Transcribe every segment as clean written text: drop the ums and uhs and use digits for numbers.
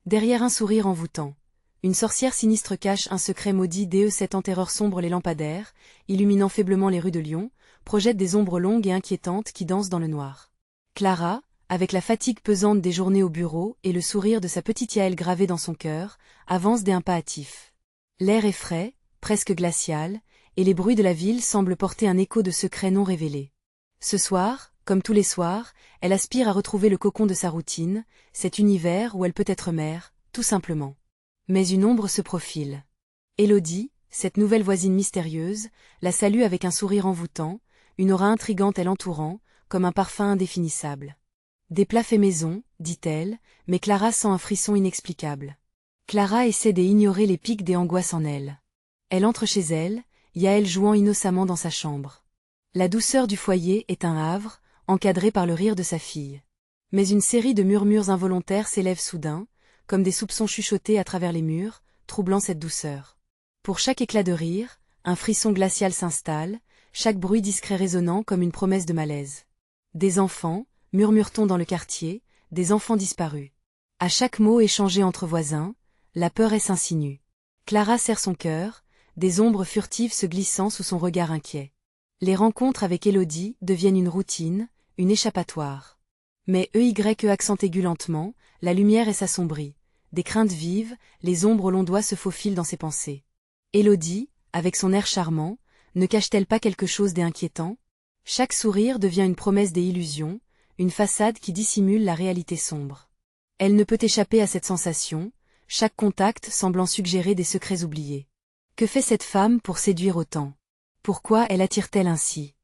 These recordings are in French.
Derrière un sourire envoûtant, une sorcière sinistre cache un secret maudit. Cette en terreur sombre les lampadaires, illuminant faiblement les rues de Lyon, projette des ombres longues et inquiétantes qui dansent dans le noir. Clara, avec la fatigue pesante des journées au bureau et le sourire de sa petite Yaël gravé dans son cœur, avance d'un pas hâtif. L'air est frais, presque glacial, et les bruits de la ville semblent porter un écho de secrets non révélés. Ce soir, comme tous les soirs, elle aspire à retrouver le cocon de sa routine, cet univers où elle peut être mère, tout simplement. Mais une ombre se profile. Élodie, cette nouvelle voisine mystérieuse, la salue avec un sourire envoûtant, une aura intrigante l'entourant, comme un parfum indéfinissable. Des plats faits maison, dit-elle, mais Clara sent un frisson inexplicable. Clara essaie d'ignorer les pics des angoisses en elle. Elle entre chez elle, Yaël jouant innocemment dans sa chambre. La douceur du foyer est un havre, encadré par le rire de sa fille. Mais une série de murmures involontaires s'élèvent soudain, comme des soupçons chuchotés à travers les murs, troublant cette douceur. Pour chaque éclat de rire, un frisson glacial s'installe, chaque bruit discret résonnant comme une promesse de malaise. Des enfants, murmure-t-on dans le quartier, des enfants disparus. À chaque mot échangé entre voisins, la peur s'insinue. Clara serre son cœur, des ombres furtives se glissant sous son regard inquiet. Les rencontres avec Élodie deviennent une routine, une échappatoire. Mais accent aigu lentement, la lumière s'assombrit. Des craintes vives, les ombres aux longs doigts se faufilent dans ses pensées. Élodie, avec son air charmant, ne cache-t-elle pas quelque chose d'inquiétant? Chaque sourire devient une promesse des illusions, une façade qui dissimule la réalité sombre. Elle ne peut échapper à cette sensation, chaque contact semblant suggérer des secrets oubliés. Que fait cette femme pour séduire autant? Pourquoi elle attire-t-elle ainsi?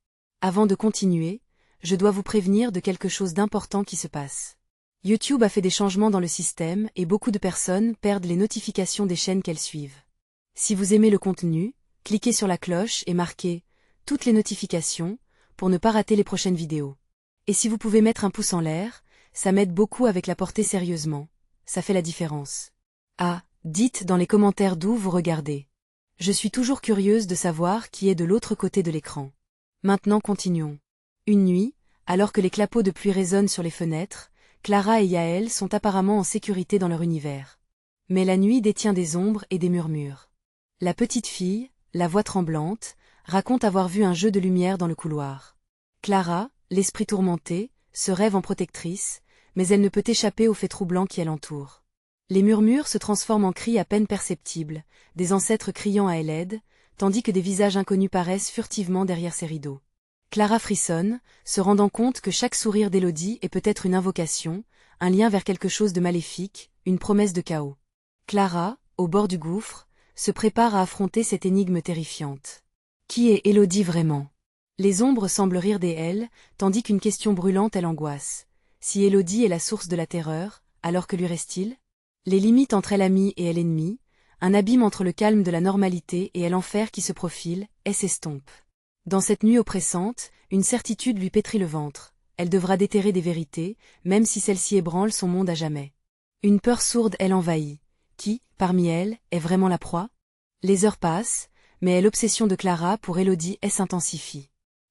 Avant de continuer, je dois vous prévenir de quelque chose d'important qui se passe. YouTube a fait des changements dans le système et beaucoup de personnes perdent les notifications des chaînes qu'elles suivent. Si vous aimez le contenu, cliquez sur la cloche et marquez « Toutes les notifications » pour ne pas rater les prochaines vidéos. Et si vous pouvez mettre un pouce en l'air, ça m'aide beaucoup avec la portée sérieusement. Ça fait la différence. Ah, dites dans les commentaires d'où vous regardez. Je suis toujours curieuse de savoir qui est de l'autre côté de l'écran. Maintenant continuons. Une nuit, alors que les clapots de pluie résonnent sur les fenêtres, Clara et Yaël sont apparemment en sécurité dans leur univers. Mais la nuit détient des ombres et des murmures. La petite fille, la voix tremblante, raconte avoir vu un jeu de lumière dans le couloir. Clara, l'esprit tourmenté, se rêve en protectrice, mais elle ne peut échapper aux faits troublants qui l'entourent. Les murmures se transforment en cris à peine perceptibles, des ancêtres criant à elle aide, tandis que des visages inconnus paraissent furtivement derrière ces rideaux. Clara frissonne, se rendant compte que chaque sourire d'Élodie est peut-être une invocation, un lien vers quelque chose de maléfique, une promesse de chaos. Clara, au bord du gouffre, se prépare à affronter cette énigme terrifiante. Qui est Élodie vraiment? Les ombres semblent rire d'elle, tandis qu'une question brûlante l'angoisse. Si Élodie est la source de la terreur, alors que lui reste-t-il? Les limites entre elle amie et elle ennemie, un abîme entre le calme de la normalité et l'enfer qui se profile, s'estompe. Dans cette nuit oppressante, une certitude lui pétrit le ventre. Elle devra déterrer des vérités, même si celle-ci ébranle son monde à jamais. Une peur sourde l'envahit. Qui, parmi elles, est vraiment la proie? Les heures passent, mais l'obsession de Clara pour Élodie s'intensifie.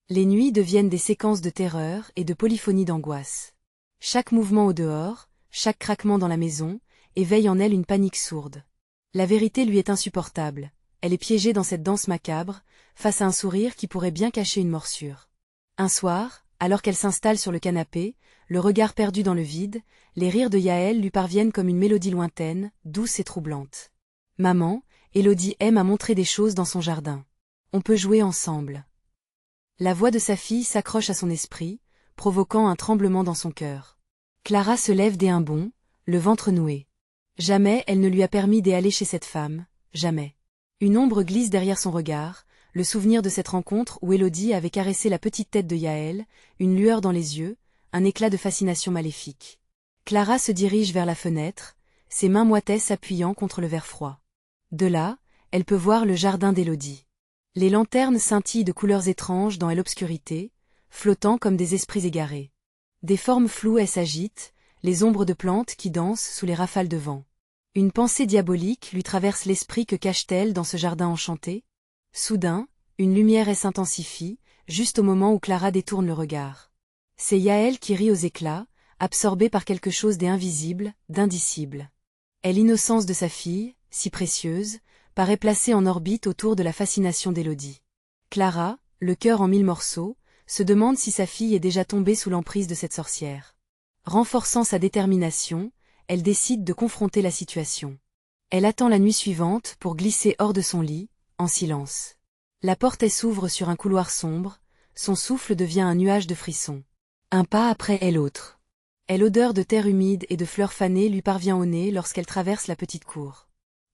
Les nuits deviennent des séquences de terreur et de polyphonie d'angoisse. Chaque mouvement au dehors, chaque craquement dans la maison, éveille en elle une panique sourde. La vérité lui est insupportable. Elle est piégée dans cette danse macabre, face à un sourire qui pourrait bien cacher une morsure. Un soir, alors qu'elle s'installe sur le canapé, le regard perdu dans le vide, les rires de Yaël lui parviennent comme une mélodie lointaine, douce et troublante. « Maman, Élodie aime à montrer des choses dans son jardin. On peut jouer ensemble. » La voix de sa fille s'accroche à son esprit, provoquant un tremblement dans son cœur. Clara se lève d'un bond, le ventre noué. Jamais elle ne lui a permis d'aller chez cette femme, jamais. Une ombre glisse derrière son regard, le souvenir de cette rencontre où Élodie avait caressé la petite tête de Yaël, une lueur dans les yeux, un éclat de fascination maléfique. Clara se dirige vers la fenêtre, ses mains moites s'appuyant contre le verre froid. De là, elle peut voir le jardin d'Élodie. Les lanternes scintillent de couleurs étranges dans l'obscurité, flottant comme des esprits égarés. Des formes floues s'agitent, les ombres de plantes qui dansent sous les rafales de vent. Une pensée diabolique lui traverse l'esprit. Que cache-t-elle dans ce jardin enchanté? Soudain, une lumière s'intensifie, juste au moment où Clara détourne le regard. C'est Yaël qui rit aux éclats, absorbée par quelque chose d'invisible, d'indicible. Et l'innocence de sa fille, si précieuse, paraît placée en orbite autour de la fascination d'Élodie. Clara, le cœur en 1000 morceaux, se demande si sa fille est déjà tombée sous l'emprise de cette sorcière. Renforçant sa détermination, elle décide de confronter la situation. Elle attend la nuit suivante pour glisser hors de son lit, en silence. La porte s'ouvre sur un couloir sombre, son souffle devient un nuage de frissons. Un pas après et l'autre. Et l'odeur de terre humide et de fleurs fanées lui parvient au nez lorsqu'elle traverse la petite cour.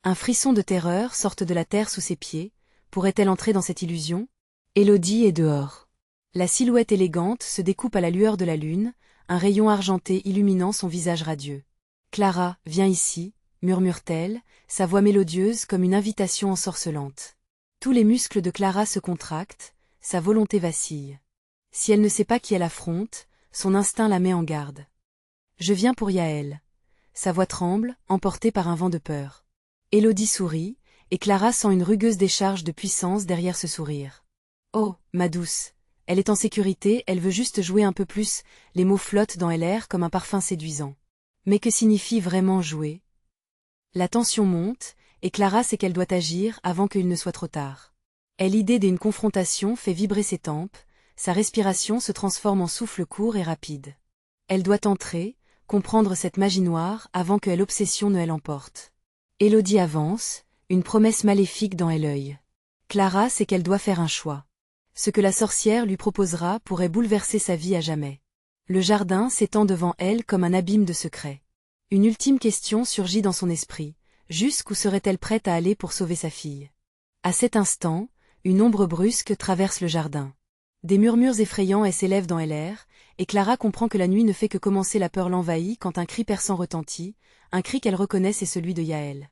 Un frisson de terreur sort de la terre sous ses pieds. Pourrait-elle entrer dans cette illusion? Élodie est dehors. La silhouette élégante se découpe à la lueur de la lune, un rayon argenté illuminant son visage radieux. Clara, viens ici, murmure-t-elle, sa voix mélodieuse comme une invitation ensorcelante. Tous les muscles de Clara se contractent, sa volonté vacille. Si elle ne sait pas qui elle affronte, son instinct la met en garde. Je viens pour Yaël. Sa voix tremble, emportée par un vent de peur. Élodie sourit, et Clara sent une rugueuse décharge de puissance derrière ce sourire. Oh, ma douce, elle est en sécurité, elle veut juste jouer un peu plus, les mots flottent dans l'air comme un parfum séduisant. Mais que signifie vraiment jouer? La tension monte, et Clara sait qu'elle doit agir avant qu'il ne soit trop tard. Et l'idée d'une confrontation fait vibrer ses tempes, sa respiration se transforme en souffle court et rapide. Elle doit entrer, comprendre cette magie noire avant que l'obsession ne l'emporte. Élodie avance, une promesse maléfique dans l'œil. Clara sait qu'elle doit faire un choix. Ce que la sorcière lui proposera pourrait bouleverser sa vie à jamais. Le jardin s'étend devant elle comme un abîme de secrets. Une ultime question surgit dans son esprit. Jusqu'où serait-elle prête à aller pour sauver sa fille? À cet instant, une ombre brusque traverse le jardin. Des murmures effrayants s'élèvent dans l'air, et Clara comprend que la nuit ne fait que commencer. La peur l'envahit quand un cri perçant retentit, un cri qu'elle reconnaît, c'est celui de Yaël.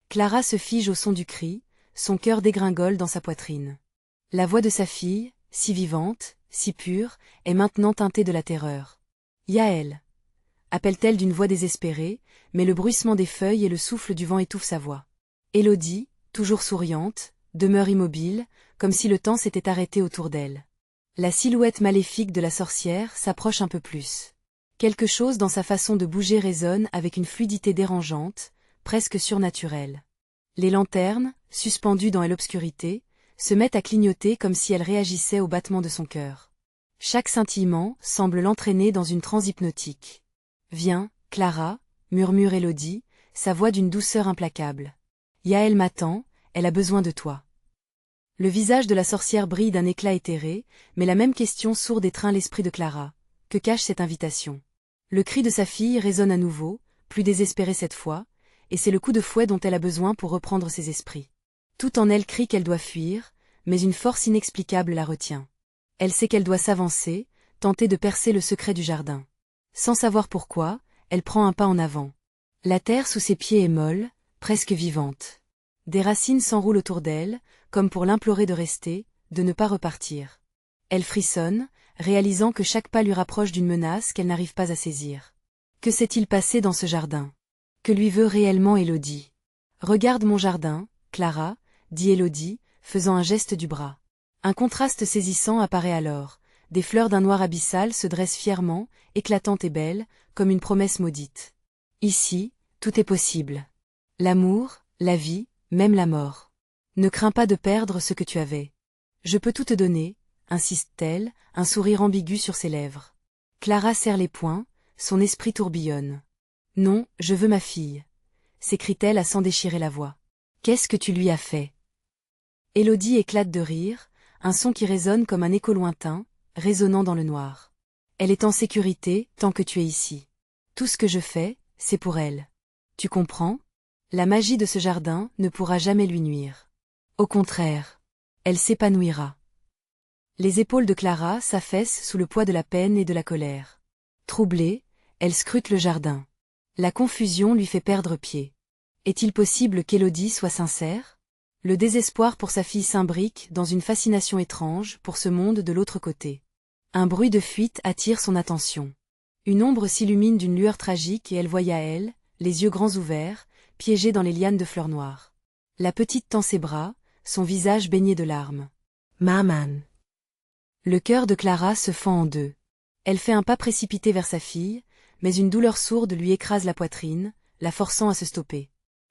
Clara se fige au son du cri, son cœur dégringole dans sa poitrine. La voix de sa fille, si vivante, si pure, est maintenant teintée de la terreur. Yaël, appelle-t-elle d'une voix désespérée, mais le bruissement des feuilles et le souffle du vent étouffent sa voix. Élodie, toujours souriante, demeure immobile, comme si le temps s'était arrêté autour d'elle. La silhouette maléfique de la sorcière s'approche un peu plus. Quelque chose dans sa façon de bouger résonne avec une fluidité dérangeante, presque surnaturelle. Les lanternes, suspendues dans l'obscurité, se mettent à clignoter comme si elles réagissaient au battement de son cœur. Chaque scintillement semble l'entraîner dans une transe hypnotique. « Viens, Clara », murmure Élodie, sa voix d'une douceur implacable. « Yaël m'attend, elle a besoin de toi. » Le visage de la sorcière brille d'un éclat éthéré, mais la même question sourde étreint l'esprit de Clara. Que cache cette invitation? Le cri de sa fille résonne à nouveau, plus désespéré cette fois, et c'est le coup de fouet dont elle a besoin pour reprendre ses esprits. Tout en elle crie qu'elle doit fuir, mais une force inexplicable la retient. Elle sait qu'elle doit s'avancer, tenter de percer le secret du jardin. Sans savoir pourquoi, elle prend un pas en avant. La terre sous ses pieds est molle, presque vivante. Des racines s'enroulent autour d'elle, comme pour l'implorer de rester, de ne pas repartir. Elle frissonne, réalisant que chaque pas lui rapproche d'une menace qu'elle n'arrive pas à saisir. Que s'est-il passé dans ce jardin? Que lui veut réellement Élodie? Regarde mon jardin, Clara, dit Élodie, faisant un geste du bras. Un contraste saisissant apparaît alors. Des fleurs d'un noir abyssal se dressent fièrement, éclatantes et belles, comme une promesse maudite. Ici, tout est possible. L'amour, la vie, même la mort. Ne crains pas de perdre ce que tu avais. Je peux tout te donner, insiste-t-elle, un sourire ambigu sur ses lèvres. Clara serre les poings, son esprit tourbillonne. Non, je veux ma fille, s'écrie-t-elle à s'en déchirer la voix. Qu'est-ce que tu lui as fait? Élodie éclate de rire, un son qui résonne comme un écho lointain, résonnant dans le noir. Elle est en sécurité tant que tu es ici. Tout ce que je fais, c'est pour elle. Tu comprends? La magie de ce jardin ne pourra jamais lui nuire. Au contraire, elle s'épanouira. Les épaules de Clara s'affaissent sous le poids de la peine et de la colère. Troublée, elle scrute le jardin. La confusion lui fait perdre pied. Est-il possible qu'Élodie soit sincère? Le désespoir pour sa fille s'imbrique dans une fascination étrange pour ce monde de l'autre côté. Un bruit de fuite attire son attention. Une ombre s'illumine d'une lueur tragique et elle voit Yaël, les yeux grands ouverts, piégée dans les lianes de fleurs noires. La petite tend ses bras, son visage baigné de larmes. « Maman !» Le cœur de Clara se fend en deux. Elle fait un pas précipité vers sa fille, mais une douleur sourde lui écrase la poitrine, la forçant à se stopper.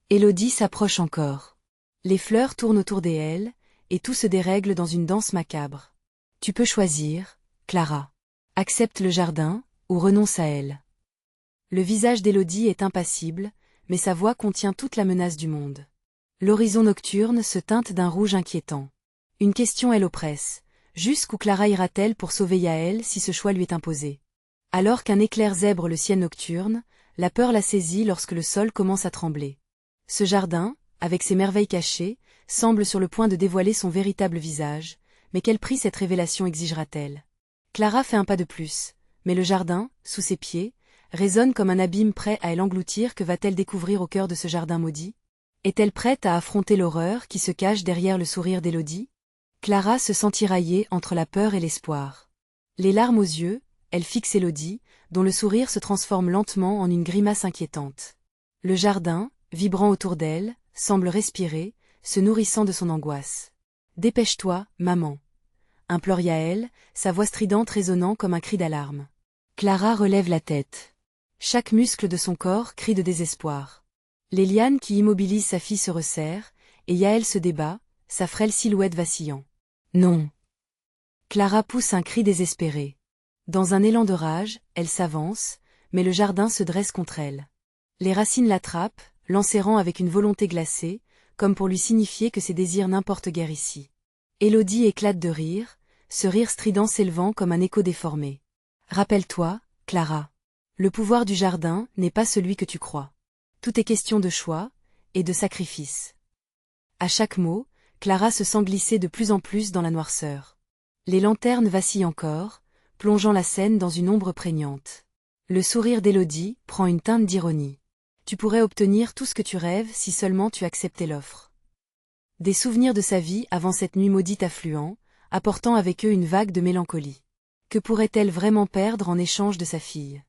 Élodie s'approche encore. Les fleurs tournent autour d'elle, et tout se dérègle dans une danse macabre. Tu peux choisir, Clara. Accepte le jardin, ou renonce à elle. Le visage d'Élodie est impassible, mais sa voix contient toute la menace du monde. L'horizon nocturne se teinte d'un rouge inquiétant. Une question elle oppresse. Jusqu'où Clara ira-t-elle pour sauver Yaël si ce choix lui est imposé? Alors qu'un éclair zèbre le ciel nocturne, la peur la saisit lorsque le sol commence à trembler. Ce jardin, avec ses merveilles cachées, semble sur le point de dévoiler son véritable visage, mais quel prix cette révélation exigera-t-elle? Clara fait un pas de plus, mais le jardin, sous ses pieds, résonne comme un abîme prêt à l'engloutir. Que va-t-elle découvrir au cœur de ce jardin maudit? Est-elle prête à affronter l'horreur qui se cache derrière le sourire d'Élodie? Clara se sent tiraillée entre la peur et l'espoir. Les larmes aux yeux, elle fixe Élodie, dont le sourire se transforme lentement en une grimace inquiétante. Le jardin, vibrant autour d'elle, semble respirer, se nourrissant de son angoisse. « Dépêche-toi, maman !» implore Yaël, sa voix stridente résonnant comme un cri d'alarme. Clara relève la tête. Chaque muscle de son corps crie de désespoir. Les lianes qui immobilisent sa fille se resserrent, et Yaël se débat, sa frêle silhouette vacillant. Non. Clara pousse un cri désespéré. Dans un élan de rage, elle s'avance, mais le jardin se dresse contre elle. Les racines l'attrapent, l'enserrant avec une volonté glacée, comme pour lui signifier que ses désirs n'importent guère ici. Élodie éclate de rire, ce rire strident s'élevant comme un écho déformé. Rappelle-toi, Clara. Le pouvoir du jardin n'est pas celui que tu crois. Tout est question de choix, et de sacrifice. À chaque mot, Clara se sent glisser de plus en plus dans la noirceur. Les lanternes vacillent encore, plongeant la scène dans une ombre prégnante. Le sourire d'Élodie prend une teinte d'ironie. Tu pourrais obtenir tout ce que tu rêves si seulement tu acceptais l'offre. Des souvenirs de sa vie avant cette nuit maudite affluent, apportant avec eux une vague de mélancolie. Que pourrait-elle vraiment perdre en échange de sa fille?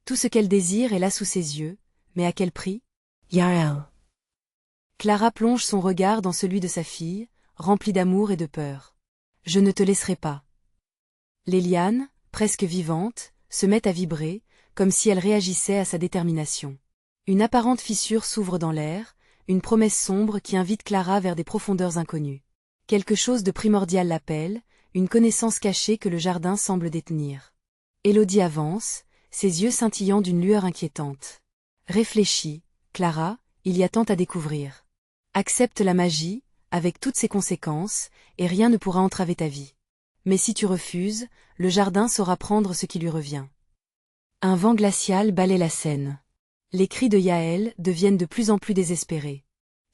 Tout ce qu'elle désire est là sous ses yeux, mais à quel prix? Yaël. Clara plonge son regard dans celui de sa fille, rempli d'amour et de peur. Je ne te laisserai pas. Les lianes, presque vivantes, se mettent à vibrer, comme si elles réagissaient à sa détermination. Une apparente fissure s'ouvre dans l'air, une promesse sombre qui invite Clara vers des profondeurs inconnues. Quelque chose de primordial l'appelle, une connaissance cachée que le jardin semble détenir. Élodie avance, ses yeux scintillant d'une lueur inquiétante. Réfléchis, Clara, il y a tant à découvrir. Accepte la magie, avec toutes ses conséquences, et rien ne pourra entraver ta vie. Mais si tu refuses, le jardin saura prendre ce qui lui revient. Un vent glacial balaie la scène. Les cris de Yaël deviennent de plus en plus désespérés.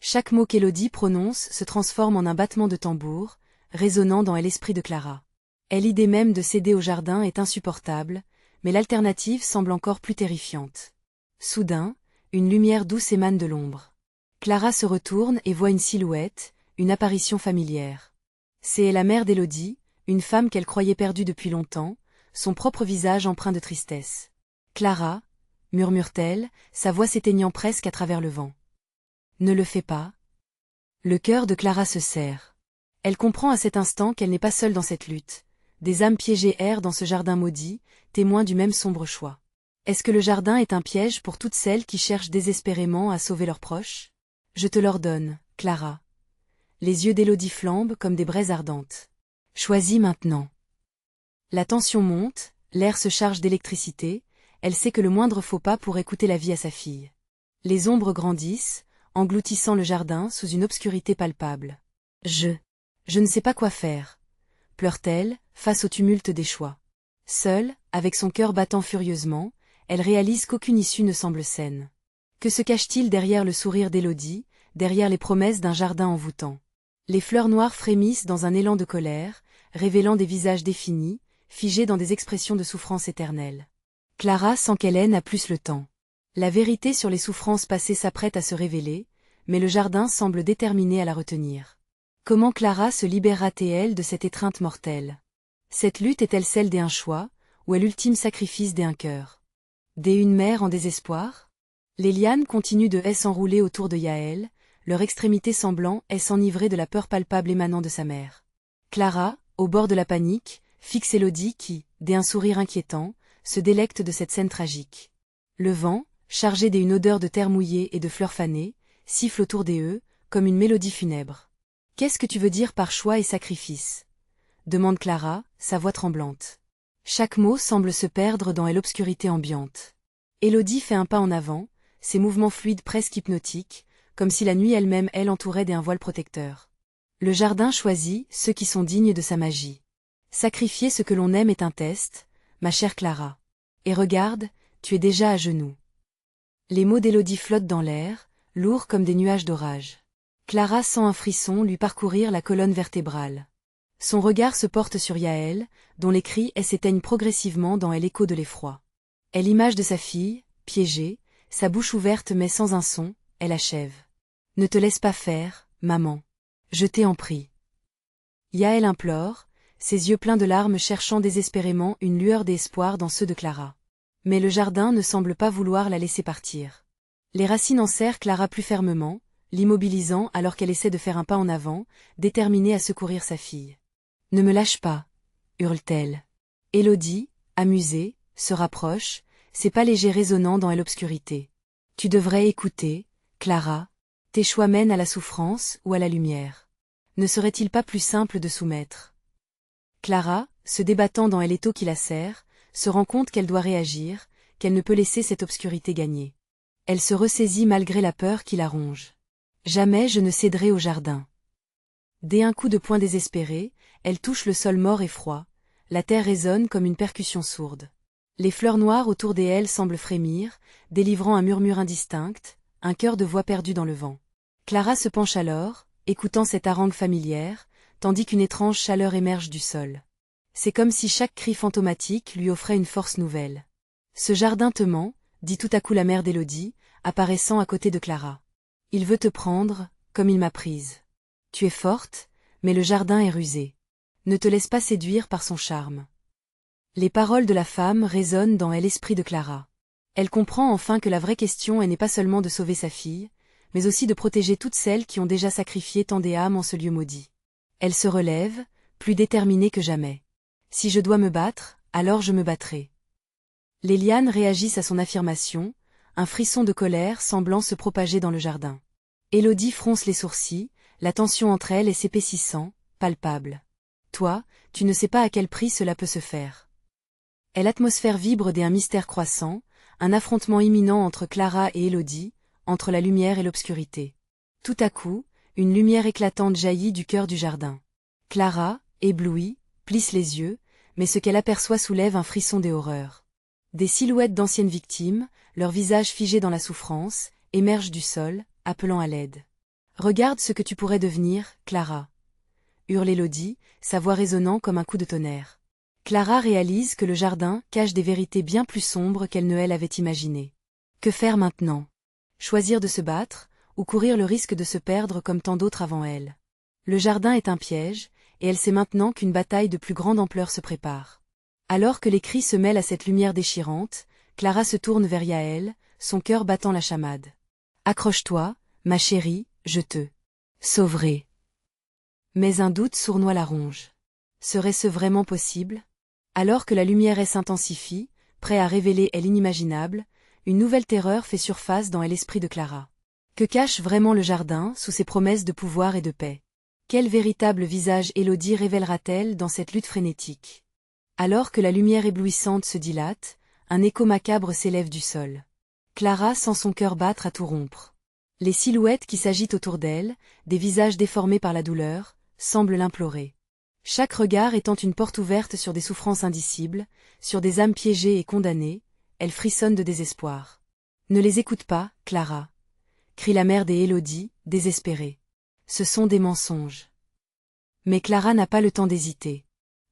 Chaque mot qu'Élodie prononce se transforme en un battement de tambour, résonnant dans l'esprit de Clara. L'idée même de céder au jardin est insupportable, mais l'alternative semble encore plus terrifiante. Soudain, une lumière douce émane de l'ombre. Clara se retourne et voit une silhouette, une apparition familière. C'est la mère d'Élodie, une femme qu'elle croyait perdue depuis longtemps, son propre visage empreint de tristesse. « Clara » murmure-t-elle, sa voix s'éteignant presque à travers le vent. « Ne le fais pas. » Le cœur de Clara se serre. Elle comprend à cet instant qu'elle n'est pas seule dans cette lutte. Des âmes piégées errent dans ce jardin maudit, témoins du même sombre choix. Est-ce que le jardin est un piège pour toutes celles qui cherchent désespérément à sauver leurs proches? Je te l'ordonne, Clara. Les yeux d'Élodie flambent comme des braises ardentes. Choisis maintenant. La tension monte, l'air se charge d'électricité, elle sait que le moindre faux pas pourrait coûter la vie à sa fille. Les ombres grandissent, engloutissant le jardin sous une obscurité palpable. Je ne sais pas quoi faire, pleure-t-elle, face au tumulte des choix. Seule, avec son cœur battant furieusement, elle réalise qu'aucune issue ne semble saine. Que se cache-t-il derrière le sourire d'Élodie, derrière les promesses d'un jardin envoûtant? Les fleurs noires frémissent dans un élan de colère, révélant des visages définis, figés dans des expressions de souffrance éternelle. Clara sent qu'elle n'a plus le temps. La vérité sur les souffrances passées s'apprête à se révéler, mais le jardin semble déterminé à la retenir. Comment Clara se libérera-t-elle de cette étreinte mortelle? Cette lutte est-elle celle d'un choix, ou est l'ultime sacrifice d'un cœur? Une mère en désespoir? Les lianes continuent de s'enrouler autour de Yaël, leur extrémité semblant s'enivrer de la peur palpable émanant de sa mère. Clara, au bord de la panique, fixe Élodie qui, d'un sourire inquiétant, se délecte de cette scène tragique. Le vent, chargé d'une odeur de terre mouillée et de fleurs fanées, siffle autour des œufs, comme une mélodie funèbre. « Qu'est-ce que tu veux dire par choix et sacrifice » demande Clara, sa voix tremblante. Chaque mot semble se perdre dans l'obscurité ambiante. Élodie fait un pas en avant, ses mouvements fluides presque hypnotiques, comme si la nuit elle-même entourait d'un voile protecteur. Le jardin choisit ceux qui sont dignes de sa magie. Sacrifier ce que l'on aime est un test, ma chère Clara. Et regarde, tu es déjà à genoux. Les mots d'Élodie flottent dans l'air, lourds comme des nuages d'orage. Clara sent un frisson lui parcourir la colonne vertébrale. Son regard se porte sur Yaël, dont les cris s'éteignent progressivement dans l'écho de l'effroi. Elle image de sa fille, piégée, sa bouche ouverte mais sans un son, elle achève. « Ne te laisse pas faire, maman. Je t'ai en prie. » Yaël implore, ses yeux pleins de larmes cherchant désespérément une lueur d'espoir dans ceux de Clara. Mais le jardin ne semble pas vouloir la laisser partir. Les racines enserrent Clara plus fermement, l'immobilisant alors qu'elle essaie de faire un pas en avant, déterminée à secourir sa fille. « Ne me lâche pas » hurle-t-elle. Élodie, amusée, se rapproche, ses pas légers résonnant dans l'obscurité. « Tu devrais écouter, Clara. Tes choix mènent à la souffrance ou à la lumière. Ne serait-il pas plus simple de soumettre » Clara, se débattant dans l'étau qui la serre, se rend compte qu'elle doit réagir, qu'elle ne peut laisser cette obscurité gagner. Elle se ressaisit malgré la peur qui la ronge. Jamais je ne céderai au jardin. Dès un coup de poing désespéré, elle touche le sol mort et froid, la terre résonne comme une percussion sourde. Les fleurs noires autour d'elle semblent frémir, délivrant un murmure indistinct, un chœur de voix perdu dans le vent. Clara se penche alors, écoutant cette harangue familière, tandis qu'une étrange chaleur émerge du sol. C'est comme si chaque cri fantomatique lui offrait une force nouvelle. « Ce jardin te ment » dit tout à coup la mère d'Élodie, apparaissant à côté de Clara. « Il veut te prendre, comme il m'a prise. Tu es forte, mais le jardin est rusé. Ne te laisse pas séduire par son charme. » Les paroles de la femme résonnent dans l'esprit de Clara. Elle comprend enfin que la vraie question n'est pas seulement de sauver sa fille, mais aussi de protéger toutes celles qui ont déjà sacrifié tant d'âmes en ce lieu maudit. Elle se relève, plus déterminée que jamais. « Si je dois me battre, alors je me battrai. » Les lianes réagissent à son affirmation, un frisson de colère semblant se propager dans le jardin. Élodie fronce les sourcils, la tension entre elles s'épaississant, palpable. « Toi, tu ne sais pas à quel prix cela peut se faire. » L'atmosphère vibre d'un mystère croissant, un affrontement imminent entre Clara et Élodie, entre la lumière et l'obscurité. Tout à coup, une lumière éclatante jaillit du cœur du jardin. Clara, éblouie, plisse les yeux, mais ce qu'elle aperçoit soulève un frisson des horreurs. Des silhouettes d'anciennes victimes, leurs visages figés dans la souffrance, émergent du sol, appelant à l'aide. « Regarde ce que tu pourrais devenir, Clara » hurle Élodie, sa voix résonnant comme un coup de tonnerre. Clara réalise que le jardin cache des vérités bien plus sombres qu'elle ne l'avait imaginées. Que faire maintenant? Choisir de se battre, ou courir le risque de se perdre comme tant d'autres avant elle? Le jardin est un piège, et elle sait maintenant qu'une bataille de plus grande ampleur se prépare. Alors que les cris se mêlent à cette lumière déchirante, Clara se tourne vers Yaël, son cœur battant la chamade. « Accroche-toi, ma chérie, je te sauverai. » Mais un doute sournoie la ronge. Serait-ce vraiment possible? Alors que la lumière s'intensifie, prêt à révéler l'inimaginable, une nouvelle terreur fait surface dans l'esprit de Clara. Que cache vraiment le jardin sous ses promesses de pouvoir et de paix? Quel véritable visage Élodie révélera-t-elle dans cette lutte frénétique? Alors que la lumière éblouissante se dilate, un écho macabre s'élève du sol. Clara sent son cœur battre à tout rompre. Les silhouettes qui s'agitent autour d'elle, des visages déformés par la douleur, semblent l'implorer. Chaque regard étant une porte ouverte sur des souffrances indicibles, sur des âmes piégées et condamnées, elle frissonne de désespoir. « Ne les écoute pas, Clara » crie la mère d'Élodie, désespérée. Ce sont des mensonges. Mais Clara n'a pas le temps d'hésiter.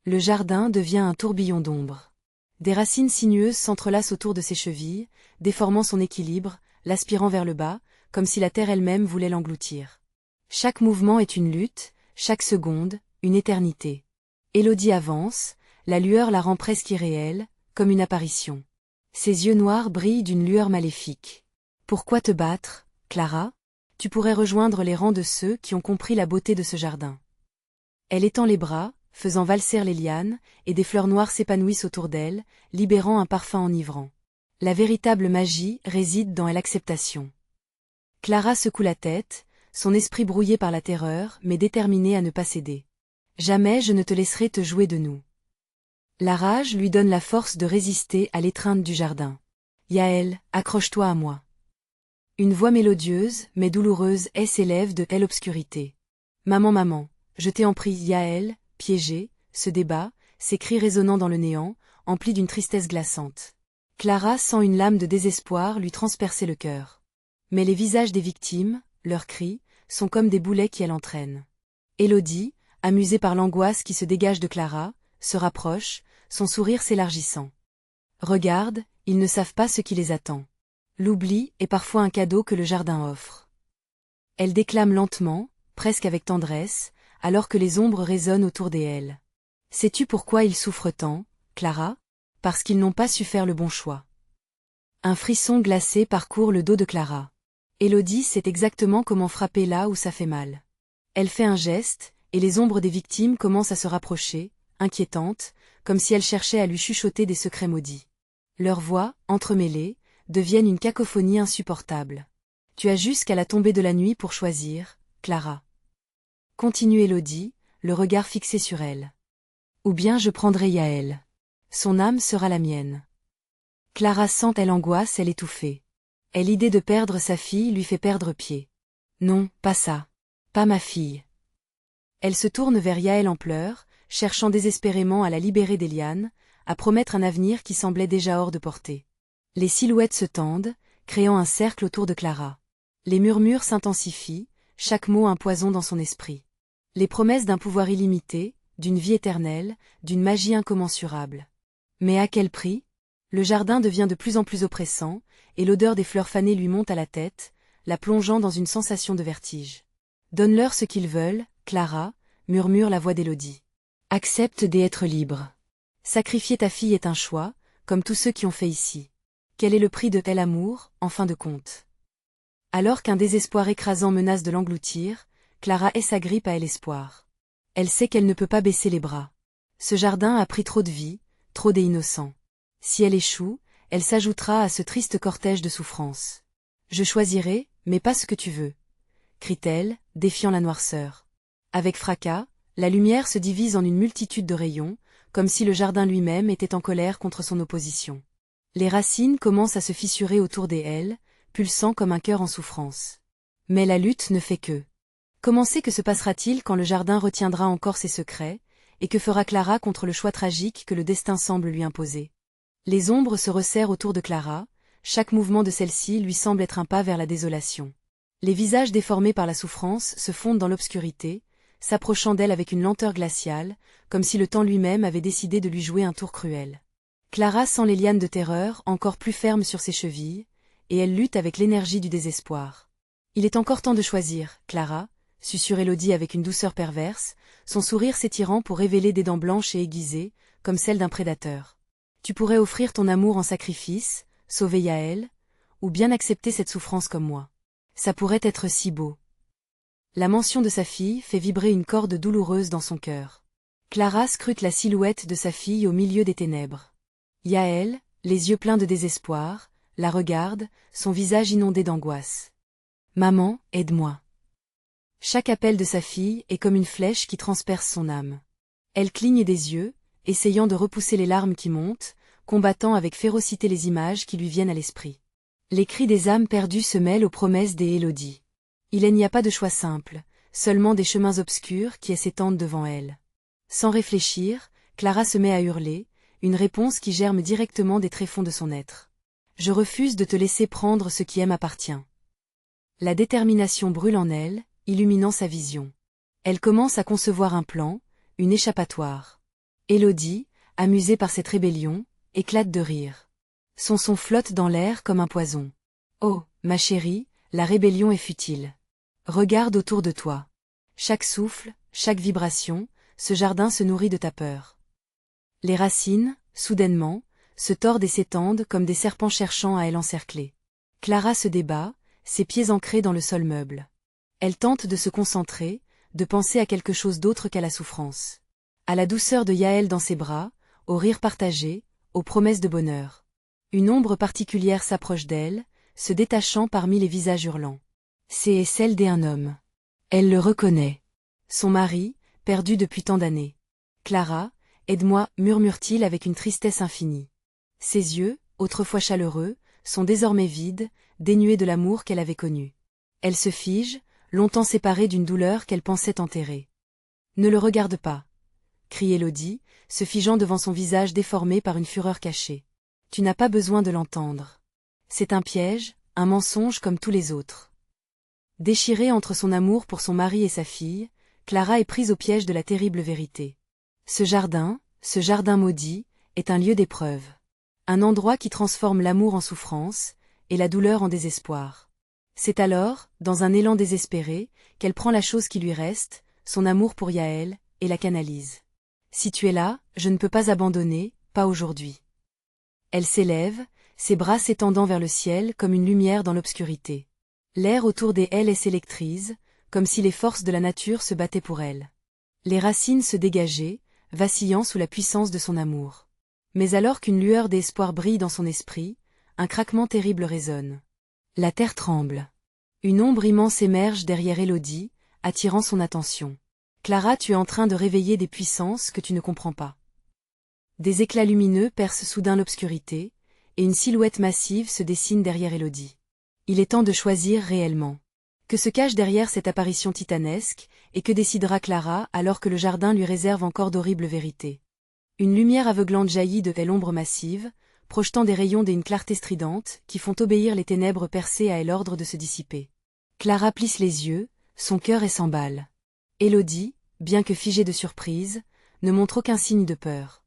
Le jardin devient un tourbillon d'ombre. Des racines sinueuses s'entrelacent autour de ses chevilles, déformant son équilibre, l'aspirant vers le bas, comme si la terre elle-même voulait l'engloutir. Chaque mouvement est une lutte, chaque seconde, une éternité. Élodie avance, la lueur la rend presque irréelle, comme une apparition. Ses yeux noirs brillent d'une lueur maléfique. Pourquoi te battre, Clara? Tu pourrais rejoindre les rangs de ceux qui ont compris la beauté de ce jardin. Elle étend les bras, faisant valser les lianes, et des fleurs noires s'épanouissent autour d'elle, libérant un parfum enivrant. La véritable magie réside dans l'acceptation. Clara secoue la tête, son esprit brouillé par la terreur, mais déterminée à ne pas céder. Jamais je ne te laisserai te jouer de nous. La rage lui donne la force de résister à l'étreinte du jardin. Yaël, accroche-toi à moi. Une voix mélodieuse, mais douloureuse, s'élève de l'obscurité. Maman, maman, je t'ai en prie. Yaël, piégée, se débat, ses cris résonnant dans le néant, emplis d'une tristesse glaçante. Clara sent une lame de désespoir lui transpercer le cœur. Mais les visages des victimes, leurs cris, sont comme des boulets qui elle entraîne. Élodie, amusée par l'angoisse qui se dégage de Clara, se rapproche, son sourire s'élargissant. Regarde, ils ne savent pas ce qui les attend. L'oubli est parfois un cadeau que le jardin offre. Elle déclame lentement, presque avec tendresse, alors que les ombres résonnent autour d'elle. Sais-tu pourquoi ils souffrent tant, Clara? Parce qu'ils n'ont pas su faire le bon choix. Un frisson glacé parcourt le dos de Clara. Élodie sait exactement comment frapper là où ça fait mal. Elle fait un geste, et les ombres des victimes commencent à se rapprocher, inquiétantes, comme si elles cherchaient à lui chuchoter des secrets maudits. Leurs voix, entremêlées, deviennent une cacophonie insupportable. Tu as jusqu'à la tombée de la nuit pour choisir, Clara. Continue Élodie, le regard fixé sur elle. Ou bien je prendrai Yaël. Son âme sera la mienne. Clara sent l'angoisse, elle étouffée. Et l'idée de perdre sa fille lui fait perdre pied. Non, pas ça. Pas ma fille. Elle se tourne vers Yaël en pleurs, cherchant désespérément à la libérer des lianes, à promettre un avenir qui semblait déjà hors de portée. Les silhouettes se tendent, créant un cercle autour de Clara. Les murmures s'intensifient, chaque mot un poison dans son esprit. Les promesses d'un pouvoir illimité, d'une vie éternelle, d'une magie incommensurable. Mais à quel prix? Le jardin devient de plus en plus oppressant, et l'odeur des fleurs fanées lui monte à la tête, la plongeant dans une sensation de vertige. Donne-leur ce qu'ils veulent, Clara, murmure la voix d'Élodie. Accepte d'être libre. Sacrifier ta fille est un choix, comme tous ceux qui ont fait ici. Quel est le prix de tel amour, en fin de compte? Alors qu'un désespoir écrasant menace de l'engloutir, Clara s'agrippe à l'espoir. Elle sait qu'elle ne peut pas baisser les bras. Ce jardin a pris trop de vie, trop d'innocents. Si elle échoue, elle s'ajoutera à ce triste cortège de souffrances. Je choisirai, mais pas ce que tu veux, crie-t-elle, défiant la noirceur. Avec fracas, la lumière se divise en une multitude de rayons, comme si le jardin lui-même était en colère contre son opposition. Les racines commencent à se fissurer autour d'elle, pulsant comme un cœur en souffrance. Mais la lutte ne fait que commencer. Que se passera-t-il quand le jardin retiendra encore ses secrets, et que fera Clara contre le choix tragique que le destin semble lui imposer? Les ombres se resserrent autour de Clara, chaque mouvement de celle-ci lui semble être un pas vers la désolation. Les visages déformés par la souffrance se fondent dans l'obscurité, s'approchant d'elle avec une lenteur glaciale, comme si le temps lui-même avait décidé de lui jouer un tour cruel. Clara sent les lianes de terreur encore plus fermes sur ses chevilles, et elle lutte avec l'énergie du désespoir. Il est encore temps de choisir, Clara, susurre Élodie avec une douceur perverse, son sourire s'étirant pour révéler des dents blanches et aiguisées, comme celles d'un prédateur. Tu pourrais offrir ton amour en sacrifice, sauver Yaël, ou bien accepter cette souffrance comme moi. Ça pourrait être si beau. La mention de sa fille fait vibrer une corde douloureuse dans son cœur. Clara scrute la silhouette de sa fille au milieu des ténèbres. Yaël, les yeux pleins de désespoir, la regarde, son visage inondé d'angoisse. Maman, aide-moi. Chaque appel de sa fille est comme une flèche qui transperce son âme. Elle cligne des yeux, essayant de repousser les larmes qui montent, combattant avec férocité les images qui lui viennent à l'esprit. Les cris des âmes perdues se mêlent aux promesses des Élodie. Il n'y a pas de choix simple, seulement des chemins obscurs qui s'étendent devant elle. Sans réfléchir, Clara se met à hurler, une réponse qui germe directement des tréfonds de son être. Je refuse de te laisser prendre ce qui m'appartient. La détermination brûle en elle, illuminant sa vision. Elle commence à concevoir un plan, une échappatoire. Élodie, amusée par cette rébellion, éclate de rire. Son son flotte dans l'air comme un poison. Oh, ma chérie, la rébellion est futile. Regarde autour de toi. Chaque souffle, chaque vibration, ce jardin se nourrit de ta peur. Les racines, soudainement, se tordent et s'étendent comme des serpents cherchant à l'encercler. Clara se débat, ses pieds ancrés dans le sol meuble. Elle tente de se concentrer, de penser à quelque chose d'autre qu'à la souffrance. À la douceur de Yaël dans ses bras, au rire partagé, aux promesses de bonheur. Une ombre particulière s'approche d'elle, se détachant parmi les visages hurlants. C'est celle d'un homme. Elle le reconnaît. Son mari, perdu depuis tant d'années. Clara, aide-moi, murmure-t-il avec une tristesse infinie. Ses yeux, autrefois chaleureux, sont désormais vides, dénués de l'amour qu'elle avait connu. Elle se fige, longtemps séparée d'une douleur qu'elle pensait enterrer. Ne le regarde pas, crie Élodie, se figeant devant son visage déformé par une fureur cachée. Tu n'as pas besoin de l'entendre. C'est un piège, un mensonge comme tous les autres. Déchirée entre son amour pour son mari et sa fille, Clara est prise au piège de la terrible vérité. Ce jardin maudit, est un lieu d'épreuve. Un endroit qui transforme l'amour en souffrance, et la douleur en désespoir. C'est alors, dans un élan désespéré, qu'elle prend la chose qui lui reste, son amour pour Yaël, et la canalise. Si tu es là, je ne peux pas abandonner, pas aujourd'hui. Elle s'élève, ses bras s'étendant vers le ciel comme une lumière dans l'obscurité. L'air autour d'elle s'électrise, comme si les forces de la nature se battaient pour elle. Les racines se dégageaient, vacillant sous la puissance de son amour. Mais alors qu'une lueur d'espoir brille dans son esprit, un craquement terrible résonne. La terre tremble. Une ombre immense émerge derrière Élodie, attirant son attention. Clara, tu es en train de réveiller des puissances que tu ne comprends pas. Des éclats lumineux percent soudain l'obscurité, et une silhouette massive se dessine derrière Élodie. Il est temps de choisir réellement. Que se cache derrière cette apparition titanesque, et que décidera Clara alors que le jardin lui réserve encore d'horribles vérités. Une lumière aveuglante jaillit de telle ombre massive, projetant des rayons d'une clarté stridente qui font obéir les ténèbres percées à elle l'ordre de se dissiper. Clara plisse les yeux, son cœur s'emballe. Élodie, bien que figée de surprise, ne montre aucun signe de peur.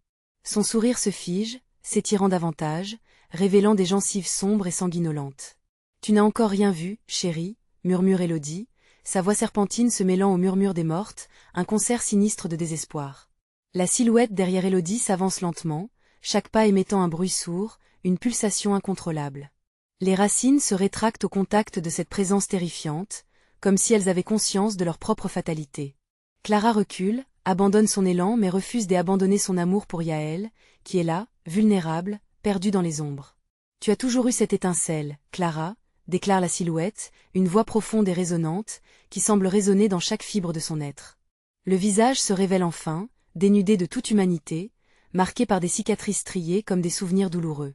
Son sourire se fige, s'étirant davantage, révélant des gencives sombres et sanguinolentes. « Tu n'as encore rien vu, chérie » murmure Élodie, sa voix serpentine se mêlant au murmure des mortes, un concert sinistre de désespoir. La silhouette derrière Élodie s'avance lentement, chaque pas émettant un bruit sourd, une pulsation incontrôlable. Les racines se rétractent au contact de cette présence terrifiante, comme si elles avaient conscience de leur propre fatalité. Clara recule, abandonne son élan mais refuse d'abandonner son amour pour Yaël, qui est là, vulnérable, perdue dans les ombres. « Tu as toujours eu cette étincelle, Clara », déclare la silhouette, une voix profonde et résonnante, qui semble résonner dans chaque fibre de son être. Le visage se révèle enfin, dénudé de toute humanité, marqué par des cicatrices striées comme des souvenirs douloureux.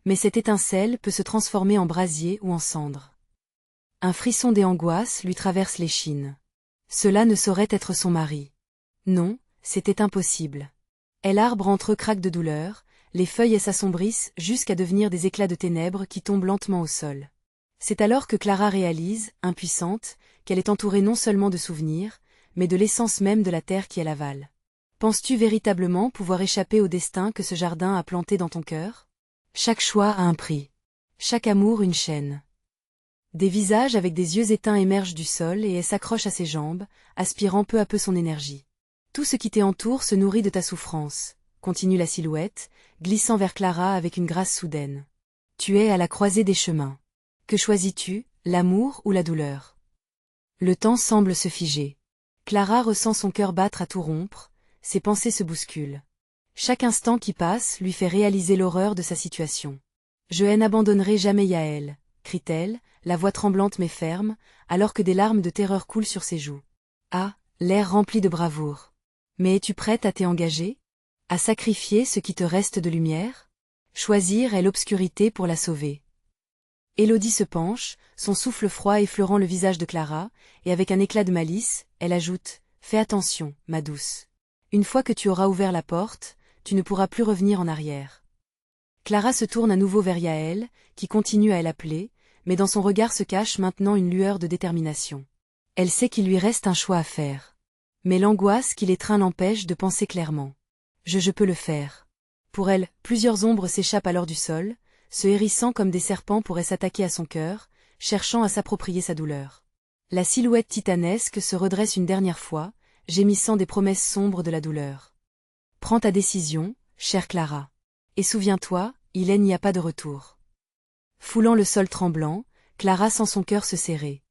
Mais cette étincelle peut se transformer en brasier ou en cendre. Un frisson d'angoisse lui traverse l'échine. Cela ne saurait être son mari. Non, c'était impossible. Elle arbre entre craques de douleur, les feuilles s'assombrissent jusqu'à devenir des éclats de ténèbres qui tombent lentement au sol. C'est alors que Clara réalise, impuissante, qu'elle est entourée non seulement de souvenirs, mais de l'essence même de la terre qui elle avale. Penses-tu véritablement pouvoir échapper au destin que ce jardin a planté dans ton cœur? Chaque choix a un prix. Chaque amour une chaîne. Des visages avec des yeux éteints émergent du sol et elle s'accroche à ses jambes, aspirant peu à peu son énergie. Tout ce qui t'entoure se nourrit de ta souffrance, continue la silhouette, glissant vers Clara avec une grâce soudaine. Tu es à la croisée des chemins. Que choisis-tu, l'amour ou la douleur? Le temps semble se figer. Clara ressent son cœur battre à tout rompre, ses pensées se bousculent. Chaque instant qui passe lui fait réaliser l'horreur de sa situation. « Je n'abandonnerai jamais Yaël », crie-t-elle, la voix tremblante mais ferme, alors que des larmes de terreur coulent sur ses joues. Ah, l'air rempli de bravoure. Mais es-tu prête à t'engager? À sacrifier ce qui te reste de lumière? Choisir est l'obscurité pour la sauver. Élodie se penche, son souffle froid effleurant le visage de Clara, et avec un éclat de malice, elle ajoute « Fais attention, ma douce. Une fois que tu auras ouvert la porte, tu ne pourras plus revenir en arrière. » Clara se tourne à nouveau vers Yaël, qui continue à l'appeler, mais dans son regard se cache maintenant une lueur de détermination. Elle sait qu'il lui reste un choix à faire. Mais l'angoisse qui l'étreint l'empêche de penser clairement. Je peux le faire. Pour elle, plusieurs ombres s'échappent alors du sol, se hérissant comme des serpents pourraient s'attaquer à son cœur, cherchant à s'approprier sa douleur. La silhouette titanesque se redresse une dernière fois, gémissant des promesses sombres de la douleur. Prends ta décision, chère Clara. Et souviens-toi, il n'y a pas de retour. Foulant le sol tremblant, Clara sent son cœur se serrer.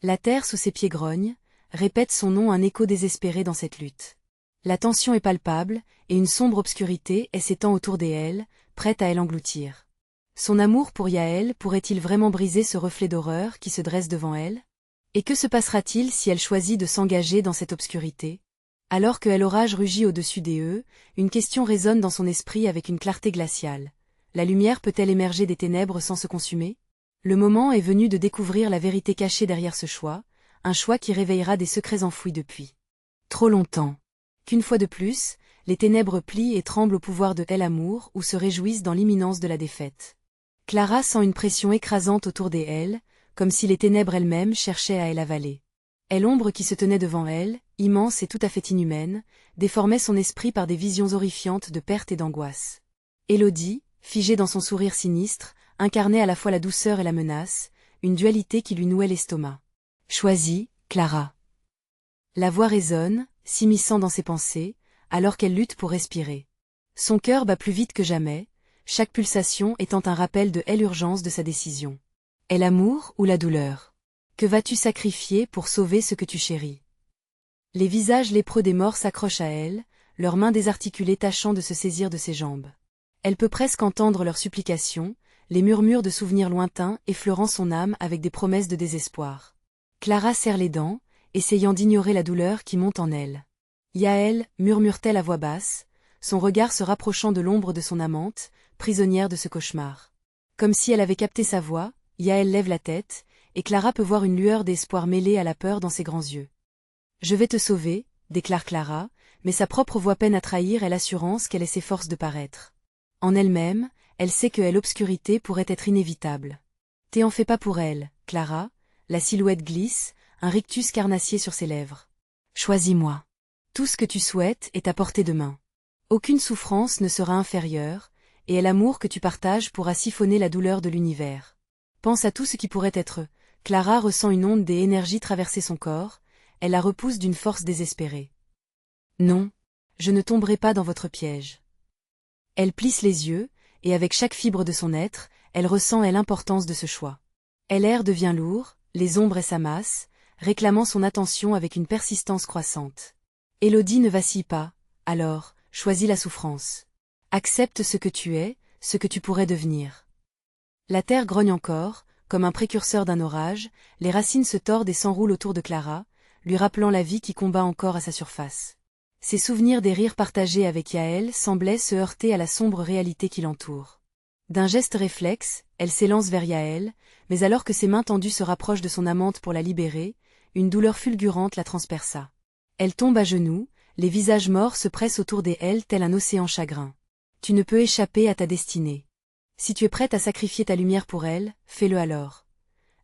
La terre sous ses pieds grogne, répète son nom un écho désespéré dans cette lutte. La tension est palpable, et une sombre obscurité s'étend autour d'elle, prête à elle engloutir. Son amour pour Yaël pourrait-il vraiment briser ce reflet d'horreur qui se dresse devant elle? Et que se passera-t-il si elle choisit de s'engager dans cette obscurité? Alors que l'orage rugit au-dessus des eux, une question résonne dans son esprit avec une clarté glaciale. La lumière peut-elle émerger des ténèbres sans se consumer? Le moment est venu de découvrir la vérité cachée derrière ce choix, un choix qui réveillera des secrets enfouis depuis trop longtemps. Qu'une fois de plus, les ténèbres plient et tremblent au pouvoir de l'amour ou se réjouissent dans l'imminence de la défaite. Clara sent une pression écrasante autour d'elle, comme si les ténèbres elles-mêmes cherchaient à l'avaler. Et l'ombre qui se tenait devant elle, immense et tout à fait inhumaine, déformait son esprit par des visions horrifiantes de perte et d'angoisse. Élodie, figée dans son sourire sinistre, incarnait à la fois la douceur et la menace, une dualité qui lui nouait l'estomac. Choisis, Clara. La voix résonne, s'immisçant dans ses pensées, alors qu'elle lutte pour respirer. Son cœur bat plus vite que jamais, chaque pulsation étant un rappel de l'urgence de sa décision. Est l'amour ou la douleur? Que vas-tu sacrifier pour sauver ce que tu chéris? Les visages lépreux des morts s'accrochent à elle, leurs mains désarticulées tâchant de se saisir de ses jambes. Elle peut presque entendre leurs supplications, les murmures de souvenirs lointains effleurant son âme avec des promesses de désespoir. Clara serre les dents, essayant d'ignorer la douleur qui monte en elle. Yaël, murmure-t-elle à voix basse, son regard se rapprochant de l'ombre de son amante, prisonnière de ce cauchemar. Comme si elle avait capté sa voix, Yaël lève la tête, et Clara peut voir une lueur d'espoir mêlée à la peur dans ses grands yeux. « Je vais te sauver », déclare Clara, mais sa propre voix peine à trahir l'assurance qu'elle s'efforce de paraître. En elle-même, elle sait que l'obscurité pourrait être inévitable. « T'en fais pas pour elle, Clara », la silhouette glisse, un rictus carnassier sur ses lèvres. « Choisis-moi. Tout ce que tu souhaites est à portée de main. Aucune souffrance ne sera inférieure, et l'amour que tu partages pourra siphonner la douleur de l'univers. Pense à tout ce qui pourrait être. » Clara ressent une onde d'énergie traverser son corps, elle la repousse d'une force désespérée. « Non, je ne tomberai pas dans votre piège. » Elle plisse les yeux, et avec chaque fibre de son être, elle ressent l'importance de ce choix. L'air devient lourd, les ombres s'amassent, réclamant son attention avec une persistance croissante. Élodie ne vacille pas, alors, choisis la souffrance. Accepte ce que tu es, ce que tu pourrais devenir. La terre grogne encore, comme un précurseur d'un orage, les racines se tordent et s'enroulent autour de Clara, lui rappelant la vie qui combat encore à sa surface. Ses souvenirs des rires partagés avec Yaël semblaient se heurter à la sombre réalité qui l'entoure. D'un geste réflexe, elle s'élance vers Yaël, mais alors que ses mains tendues se rapprochent de son amante pour la libérer, une douleur fulgurante la transperça. Elle tombe à genoux, les visages morts se pressent autour d'elle tel un océan chagrin. Tu ne peux échapper à ta destinée. Si tu es prête à sacrifier ta lumière pour elle, fais-le alors.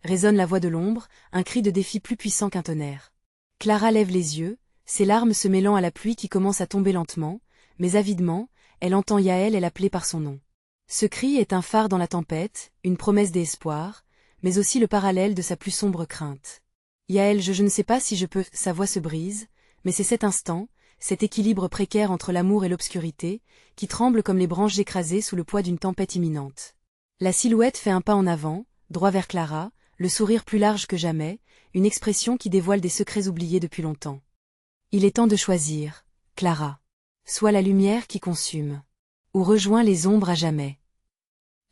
Résonne la voix de l'ombre, un cri de défi plus puissant qu'un tonnerre. Clara lève les yeux, ses larmes se mêlant à la pluie qui commence à tomber lentement, mais avidement, elle entend Yaël l'appeler par son nom. Ce cri est un phare dans la tempête, une promesse d'espoir, mais aussi le parallèle de sa plus sombre crainte. Yaël, je ne sais pas si je peux, sa voix se brise, mais c'est cet instant, cet équilibre précaire entre l'amour et l'obscurité, qui tremble comme les branches écrasées sous le poids d'une tempête imminente. La silhouette fait un pas en avant, droit vers Clara, le sourire plus large que jamais, une expression qui dévoile des secrets oubliés depuis longtemps. Il est temps de choisir, Clara. Sois la lumière qui consume. Ou rejoins les ombres à jamais.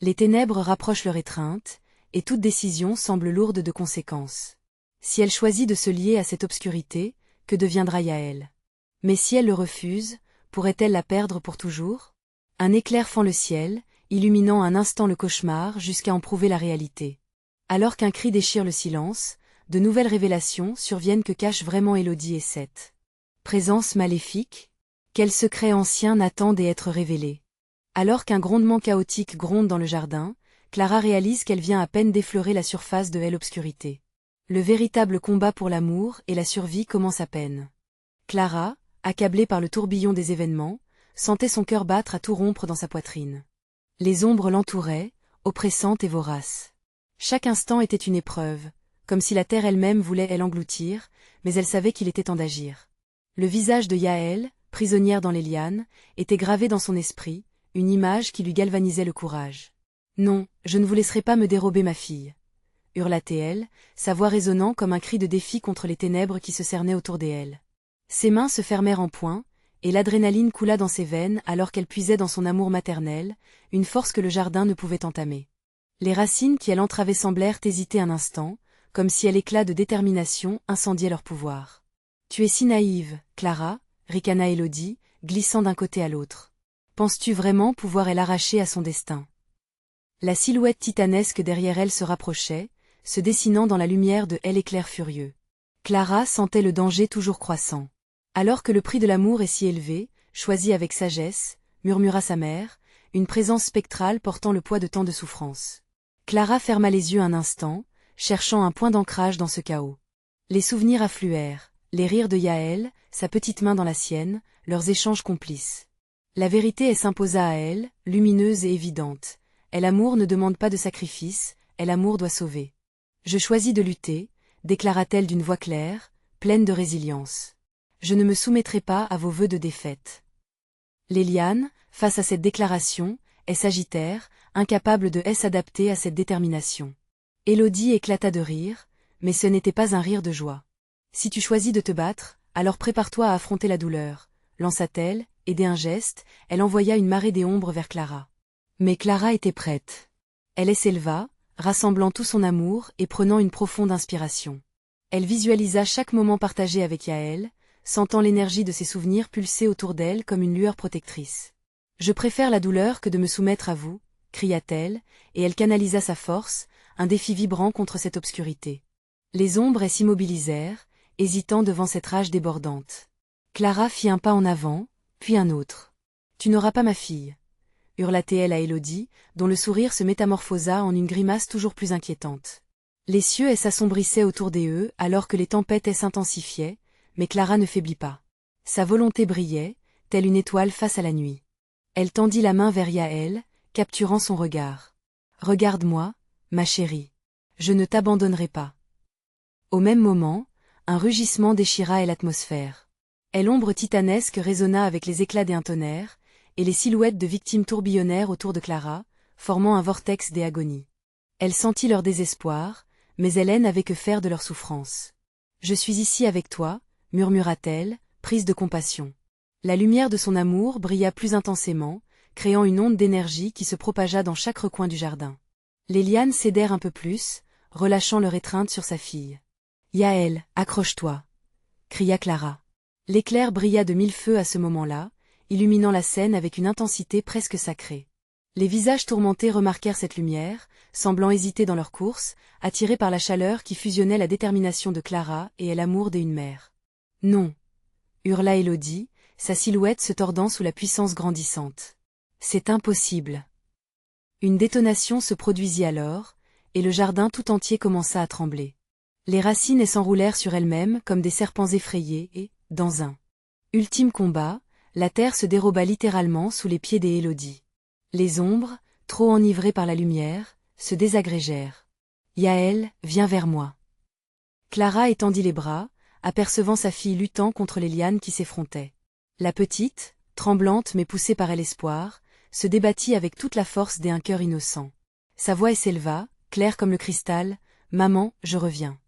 Les ténèbres rapprochent leur étreinte, et toute décision semble lourde de conséquences. Si elle choisit de se lier à cette obscurité, que deviendra Yaël? Mais si elle le refuse, pourrait-elle la perdre pour toujours? Un éclair fend le ciel, illuminant un instant le cauchemar jusqu'à en prouver la réalité. Alors qu'un cri déchire le silence, de nouvelles révélations surviennent que cachent vraiment Élodie et Seth. Présence maléfique? Quel secret ancien n'attend d'être révélé? Alors qu'un grondement chaotique gronde dans le jardin, Clara réalise qu'elle vient à peine d'effleurer la surface de l'obscurité. Le véritable combat pour l'amour et la survie commence à peine. Clara, accablée par le tourbillon des événements, sentait son cœur battre à tout rompre dans sa poitrine. Les ombres l'entouraient, oppressantes et voraces. Chaque instant était une épreuve, comme si la terre elle-même voulait l'engloutir, mais elle savait qu'il était temps d'agir. Le visage de Yaël, prisonnière dans les lianes, était gravé dans son esprit, une image qui lui galvanisait le courage. « Non, je ne vous laisserai pas me dérober ma fille » hurla-t-elle, sa voix résonnant comme un cri de défi contre les ténèbres qui se cernaient autour d'elle. Ses mains se fermèrent en poing, et l'adrénaline coula dans ses veines alors qu'elle puisait dans son amour maternel, une force que le jardin ne pouvait entamer. Les racines qui elle entravait semblèrent hésiter un instant, comme si à l'éclat de détermination incendiait leur pouvoir. « Tu es si naïve, Clara, » ricana Élodie, glissant d'un côté à l'autre. « Penses-tu vraiment pouvoir l'arracher à son destin ?» La silhouette titanesque derrière elle se rapprochait, se dessinant dans la lumière de l'éclair furieux. Clara sentait le danger toujours croissant. « Alors que le prix de l'amour est si élevé, choisis avec sagesse, » murmura sa mère, une présence spectrale portant le poids de tant de souffrances. Clara ferma les yeux un instant, cherchant un point d'ancrage dans ce chaos. Les souvenirs affluèrent, les rires de Yaël, sa petite main dans la sienne, leurs échanges complices. La vérité s'imposa à elle, lumineuse et évidente. L'amour ne demande pas de sacrifice, l'amour doit sauver. « Je choisis de lutter, » déclara-t-elle d'une voix claire, pleine de résilience. « Je ne me soumettrai pas à vos vœux de défaite. » Les lianes, face à cette déclaration, s'agitèrent, incapables de s'adapter à cette détermination. Élodie éclata de rire, mais ce n'était pas un rire de joie. « Si tu choisis de te battre, alors prépare-toi à affronter la douleur, » lança-t-elle, et d'un geste, elle envoya une marée d'ombre vers Clara. Mais Clara était prête. Elle s'éleva, rassemblant tout son amour et prenant une profonde inspiration. Elle visualisa chaque moment partagé avec Yaël, sentant l'énergie de ses souvenirs pulser autour d'elle comme une lueur protectrice. « Je préfère la douleur que de me soumettre à vous, » cria-t-elle, et elle canalisa sa force, un défi vibrant contre cette obscurité. Les ombres s'immobilisèrent, hésitant devant cette rage débordante. Clara fit un pas en avant, puis un autre. « Tu n'auras pas ma fille » hurla-t-elle à Élodie, dont le sourire se métamorphosa en une grimace toujours plus inquiétante. Les cieux s'assombrissaient autour d'eux alors que les tempêtes s'intensifiaient, mais Clara ne faiblit pas. Sa volonté brillait, telle une étoile face à la nuit. Elle tendit la main vers Yaël, capturant son regard. « Regarde-moi, ma chérie. Je ne t'abandonnerai pas. » Au même moment, un rugissement déchira l'atmosphère. L'ombre titanesque résonna avec les éclats d'un tonnerre, et les silhouettes de victimes tourbillonnèrent autour de Clara, formant un vortex des agonies. Elle sentit leur désespoir, mais elle n'avait que faire de leur souffrance. « Je suis ici avec toi, » murmura-t-elle, prise de compassion. La lumière de son amour brilla plus intensément, créant une onde d'énergie qui se propagea dans chaque recoin du jardin. Les lianes cédèrent un peu plus, relâchant leur étreinte sur sa fille. « Yaël, accroche-toi » cria Clara. L'éclair brilla de mille feux à ce moment-là, illuminant la scène avec une intensité presque sacrée. Les visages tourmentés remarquèrent cette lumière, semblant hésiter dans leur course, attirés par la chaleur qui fusionnait la détermination de Clara et l'amour d'une mère. « Non » hurla Élodie, sa silhouette se tordant sous la puissance grandissante. « C'est impossible. » Une détonation se produisit alors, et le jardin tout entier commença à trembler. Les racines s'enroulèrent sur elles-mêmes comme des serpents effrayés et, dans un ultime combat, la terre se déroba littéralement sous les pieds des Élodie. Les ombres, trop enivrées par la lumière, se désagrégèrent. « Yaël, viens vers moi. » Clara étendit les bras, apercevant sa fille luttant contre les lianes qui s'effrontaient. La petite, tremblante mais poussée par l'espoir, se débattit avec toute la force d'un cœur innocent. Sa voix s'éleva, claire comme le cristal, « Maman, je reviens. »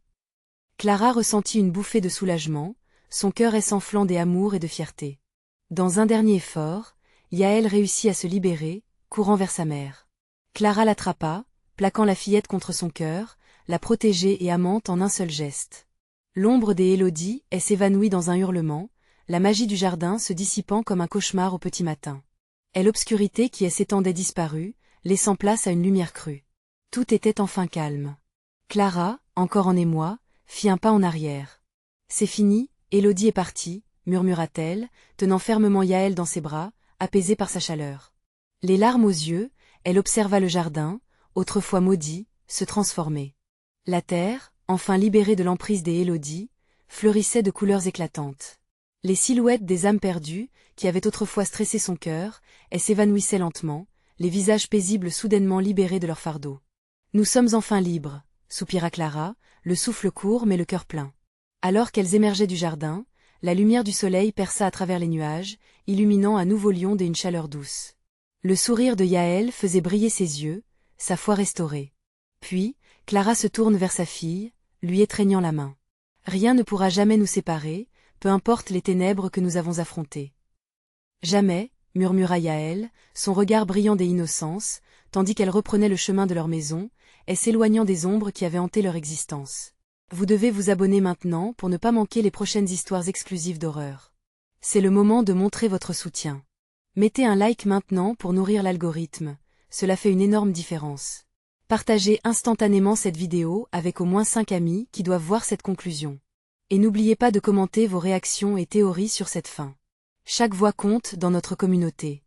Clara ressentit une bouffée de soulagement, son cœur s'enflant d'amour et de fierté. Dans un dernier effort, Yaël réussit à se libérer, courant vers sa mère. Clara l'attrapa, plaquant la fillette contre son cœur, la protégeait et amante en un seul geste. L'ombre des Élodie s'évanouit dans un hurlement, la magie du jardin se dissipant comme un cauchemar au petit matin. Et l'obscurité qui s'étendait disparut, laissant place à une lumière crue. Tout était enfin calme. Clara, encore en émoi, fit un pas en arrière. « C'est fini, Élodie est partie » murmura-t-elle, tenant fermement Yaël dans ses bras, apaisée par sa chaleur. Les larmes aux yeux, elle observa le jardin, autrefois maudit, se transformer. La terre, enfin libérée de l'emprise des Élodie, fleurissait de couleurs éclatantes. Les silhouettes des âmes perdues, qui avaient autrefois stressé son cœur, s'évanouissaient lentement, les visages paisibles soudainement libérés de leur fardeau. « Nous sommes enfin libres » soupira Clara, le souffle court mais le cœur plein. Alors qu'elles émergeaient du jardin, la lumière du soleil perça à travers les nuages, illuminant un nouveau lion d'une chaleur douce. Le sourire de Yaël faisait briller ses yeux, sa foi restaurée. Puis, Clara se tourne vers sa fille, lui étreignant la main. « Rien ne pourra jamais nous séparer, peu importe les ténèbres que nous avons affrontées. »« Jamais, » murmura Yaël, son regard brillant d'innocence, tandis qu'elles reprenaient le chemin de leur maison, et s'éloignant des ombres qui avaient hanté leur existence. Vous devez vous abonner maintenant pour ne pas manquer les prochaines histoires exclusives d'horreur. C'est le moment de montrer votre soutien. Mettez un like maintenant pour nourrir l'algorithme, cela fait une énorme différence. Partagez instantanément cette vidéo avec au moins 5 amis qui doivent voir cette conclusion. Et n'oubliez pas de commenter vos réactions et théories sur cette fin. Chaque voix compte dans notre communauté.